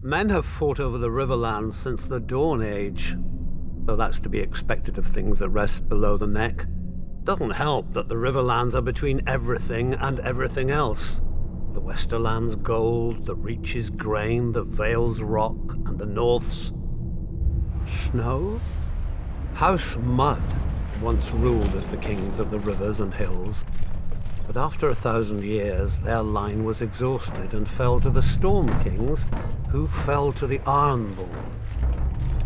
Men have fought over the Riverlands since the Dawn Age, though that's to be expected of things that rest below the neck. Doesn't help that the Riverlands are between everything and everything else. The Westerland's gold, the Reach's grain, the Vale's rock, and the North's snow? House Mud once ruled as the kings of the rivers and hills, but after 1,000 years their line was exhausted and fell to the Storm Kings, who fell to the Ironborn.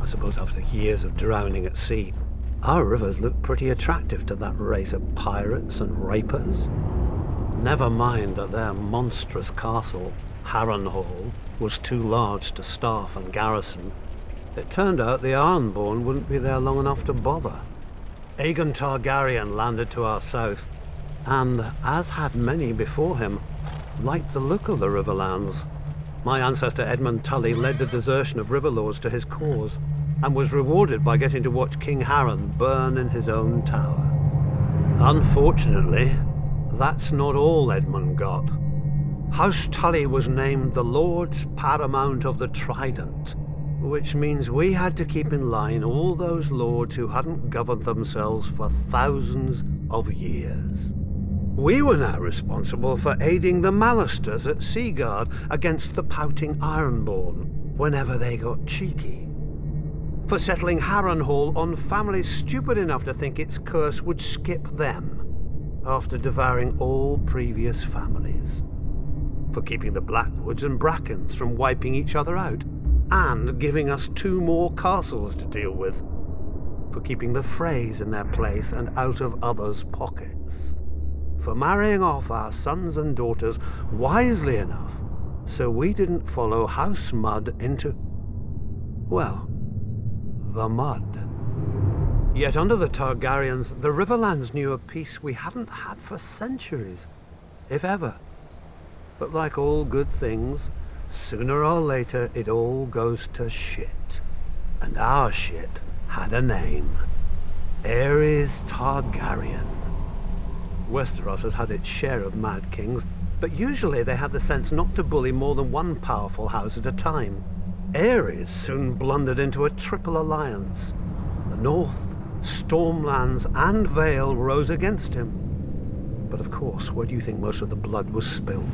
I suppose after years of drowning at sea, our rivers look pretty attractive to that race of pirates and rapers. Never mind that their monstrous castle, Harrenhal, was too large to staff and garrison. It turned out the Ironborn wouldn't be there long enough to bother. Aegon Targaryen landed to our south, and, as had many before him, liked the look of the Riverlands. My ancestor Edmund Tully led the desertion of Riverlords to his cause, and was rewarded by getting to watch King Harren burn in his own tower. Unfortunately, that's not all Edmund got. House Tully was named the Lords Paramount of the Trident, which means we had to keep in line all those lords who hadn't governed themselves for thousands of years. We were now responsible for aiding the Mallisters at Seaguard against the pouting Ironborn whenever they got cheeky. For settling Harrenhal on families stupid enough to think its curse would skip them after devouring all previous families. For keeping the Blackwoods and Brackens from wiping each other out and giving us 2 more castles to deal with. For keeping the Freys in their place and out of others' pockets. For marrying off our sons and daughters wisely enough so we didn't follow House Mud into, well, the mud. Yet under the Targaryens, the Riverlands knew a peace we hadn't had for centuries, if ever. But like all good things, sooner or later it all goes to shit. And our shit had a name. Aerys Targaryen. Westeros has had its share of Mad Kings, but usually they had the sense not to bully more than one powerful house at a time. Aerys soon blundered into a triple alliance. The North, Stormlands, and Vale rose against him. But of course, where do you think most of the blood was spilled?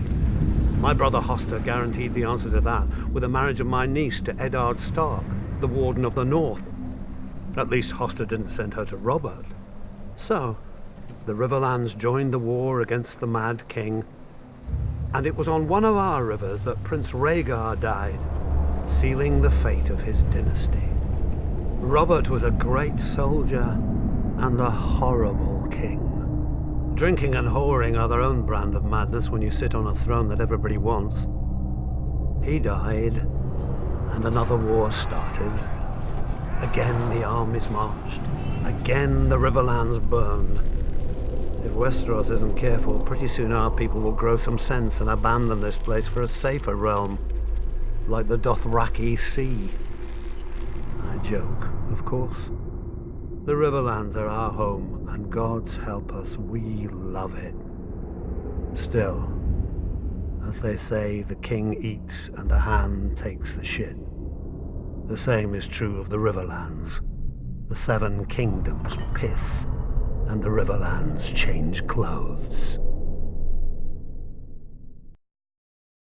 My brother Hoster guaranteed the answer to that with the marriage of my niece to Eddard Stark, the Warden of the North. At least Hoster didn't send her to Robert. So, the Riverlands joined the war against the Mad King, and it was on one of our rivers that Prince Rhaegar died, sealing the fate of his dynasty. Robert was a great soldier and a horrible king. Drinking and whoring are their own brand of madness when you sit on a throne that everybody wants. He died, and another war started. Again the armies marched. Again the Riverlands burned. If Westeros isn't careful, pretty soon our people will grow some sense and abandon this place for a safer realm, like the Dothraki Sea. I joke, of course. The Riverlands are our home, and God's help us, we love it. Still, as they say, the king eats and the hand takes the shit. The same is true of the Riverlands. The 7 kingdoms piss, and the Riverlands change clothes.